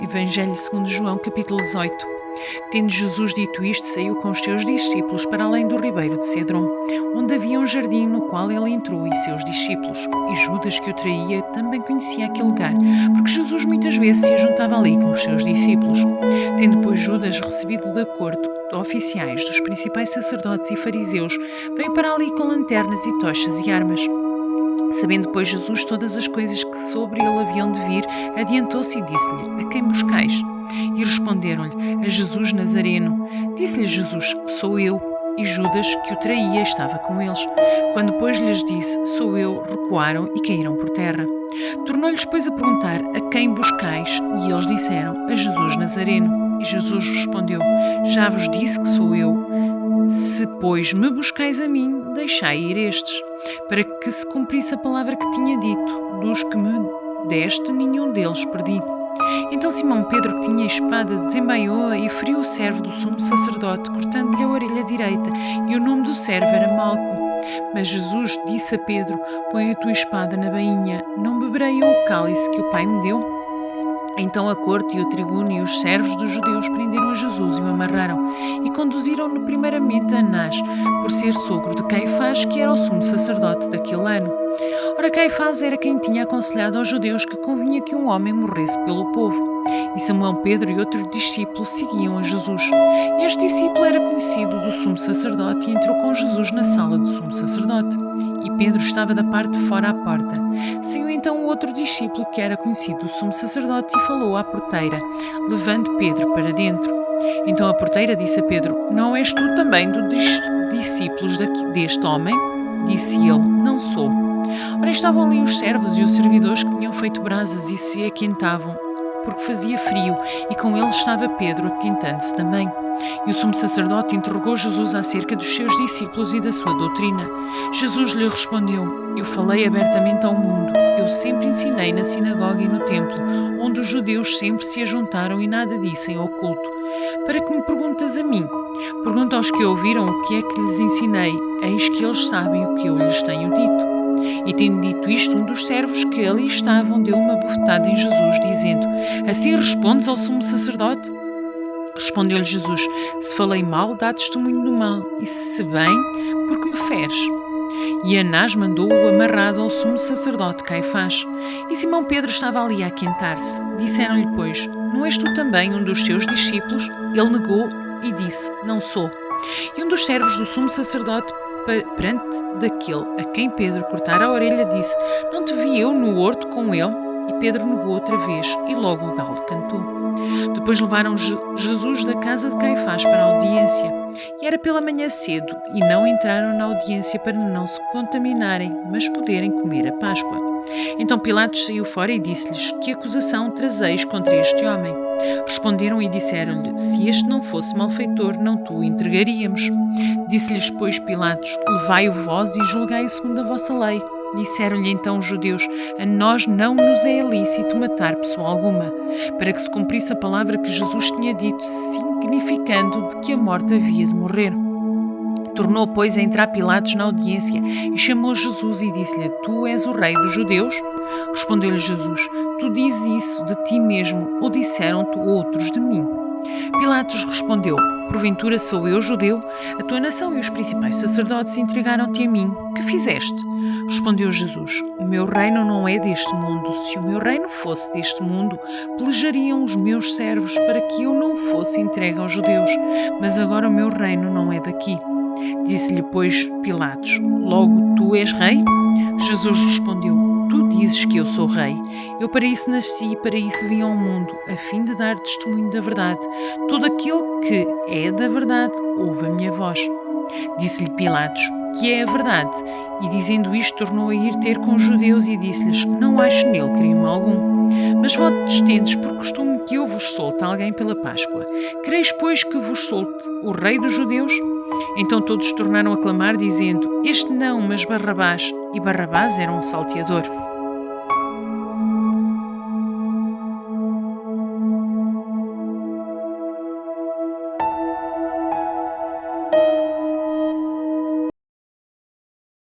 Evangelho segundo João, capítulo 18. Tendo Jesus dito isto, saiu com os seus discípulos para além do ribeiro de Cedron, onde havia um jardim no qual ele entrou e seus discípulos. E Judas, que o traía, também conhecia aquele lugar, porque Jesus muitas vezes se ajuntava ali com os seus discípulos. Tendo, pois, Judas recebido da corte de oficiais, dos principais sacerdotes e fariseus, veio para ali com lanternas e tochas e armas. Sabendo, pois, Jesus todas as coisas que sobre ele haviam de vir, adiantou-se e disse-lhe: A quem buscais? E responderam-lhe: A Jesus Nazareno. Disse-lhe Jesus: Sou eu. E Judas, que o traía, estava com eles. Quando, pois, lhes disse: Sou eu, recuaram e caíram por terra. Tornou-lhes, pois, a perguntar: A quem buscais? E eles disseram: A Jesus Nazareno. E Jesus respondeu: Já vos disse que sou eu. Se, pois, me buscais a mim, deixai ir estes, para que se cumprisse a palavra que tinha dito: Dos que me deste, nenhum deles perdi. Então Simão Pedro, que tinha a espada, desembaiou-a e feriu o servo do sumo sacerdote, cortando-lhe a orelha direita, e o nome do servo era Malco. Mas Jesus disse a Pedro: Põe a tua espada na bainha, não beberei eu o cálice que o Pai me deu? Então a corte e o tribuno e os servos dos judeus prenderam a Jesus e o amarraram e conduziram-no primeiramente a Anás, por ser sogro de Caifás, que era o sumo sacerdote daquele ano. Ora, Caifás era quem tinha aconselhado aos judeus que convinha que um homem morresse pelo povo. E Simão Pedro e outro discípulo seguiam a Jesus. E este discípulo era conhecido do sumo sacerdote e entrou com Jesus na sala do sumo sacerdote. E Pedro estava da parte de fora à porta. Saiu então o outro discípulo que era conhecido do sumo sacerdote e falou à porteira, levando Pedro para dentro. Então a porteira disse a Pedro: Não és tu também dos discípulos deste homem? Disse ele: Não sou. Ora, estavam ali os servos e os servidores que tinham feito brasas e se aquentavam, porque fazia frio, e com eles estava Pedro aquentando-se também. E o sumo sacerdote interrogou Jesus acerca dos seus discípulos e da sua doutrina. Jesus lhe respondeu: Eu falei abertamente ao mundo. Eu sempre ensinei na sinagoga e no templo, onde os judeus sempre se ajuntaram e nada disse em oculto. Para que me perguntas a mim? Pergunta aos que ouviram o que é que lhes ensinei. Eis que eles sabem o que eu lhes tenho dito. E tendo dito isto, um dos servos que ali estavam deu uma bofetada em Jesus, dizendo: Assim respondes ao sumo sacerdote? Respondeu-lhe Jesus: Se falei mal, dá testemunho do mal, e se bem, porque me feres. E Anás mandou-o amarrado ao sumo sacerdote Caifás. E Simão Pedro estava ali a aquentar-se. Disseram-lhe, pois: Não és tu também um dos teus discípulos? Ele negou e disse: Não sou. E um dos servos do sumo sacerdote, perante daquele a quem Pedro cortara a orelha, disse: Não te vi eu no horto com ele? E Pedro negou outra vez, e logo o galo cantou. Depois levaram Jesus da casa de Caifás para a audiência. E era pela manhã cedo, e não entraram na audiência para não se contaminarem, mas poderem comer a Páscoa. Então Pilatos saiu fora e disse-lhes: Que acusação trazeis contra este homem? Responderam e disseram-lhe: Se este não fosse malfeitor, não te o entregaríamos. Disse-lhes, pois, Pilatos: Levai-o vós e julgai-o segundo a vossa lei. Disseram-lhe então os judeus: A nós não nos é lícito matar pessoa alguma, para que se cumprisse a palavra que Jesus tinha dito, significando de que a morte havia de morrer. Tornou, pois, a entrar Pilatos na audiência e chamou Jesus e disse-lhe: Tu és o rei dos judeus? Respondeu-lhe Jesus: Tu dizes isso de ti mesmo, ou disseram-te outros de mim? Pilatos respondeu: Porventura sou eu judeu? A tua nação e os principais sacerdotes entregaram-te a mim. Que fizeste? Respondeu Jesus: O meu reino não é deste mundo. Se o meu reino fosse deste mundo, pelejariam os meus servos para que eu não fosse entregue aos judeus. Mas agora o meu reino não é daqui. Disse-lhe, pois, Pilatos: Logo tu és rei? Jesus respondeu: Tu dizes que eu sou rei. Eu para isso nasci e para isso vim ao mundo, a fim de dar testemunho da verdade. Todo aquele que é da verdade ouve a minha voz. Disse-lhe Pilatos: Que é a verdade? E dizendo isto, tornou a ir ter com os judeus e disse-lhes: Não acho nele crime algum. Mas vós tendes por costume que eu vos solte alguém pela Páscoa. Quereis, pois, que vos solte o rei dos judeus? Então todos tornaram a clamar, dizendo: Este não, mas Barrabás. E Barrabás era um salteador.